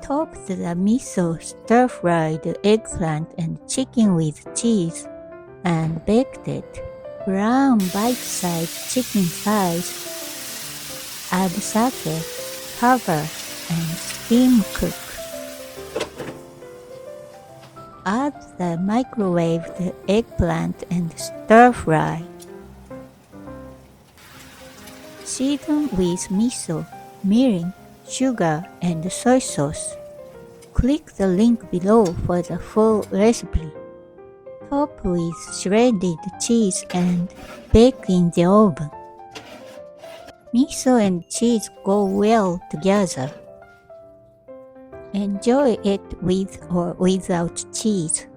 Top the miso stir-fried eggplant and chicken with cheese and baked it. Brown bite-sized chicken thighs. Add sake, cover, and steam cook. Add the microwaved eggplant and stir-fry. Season with miso, mirin, sugar, and soy sauce. Click the link below for the full recipe. Top with shredded cheese and bake in the oven. Miso and cheese go well together. Enjoy it with or without cheese.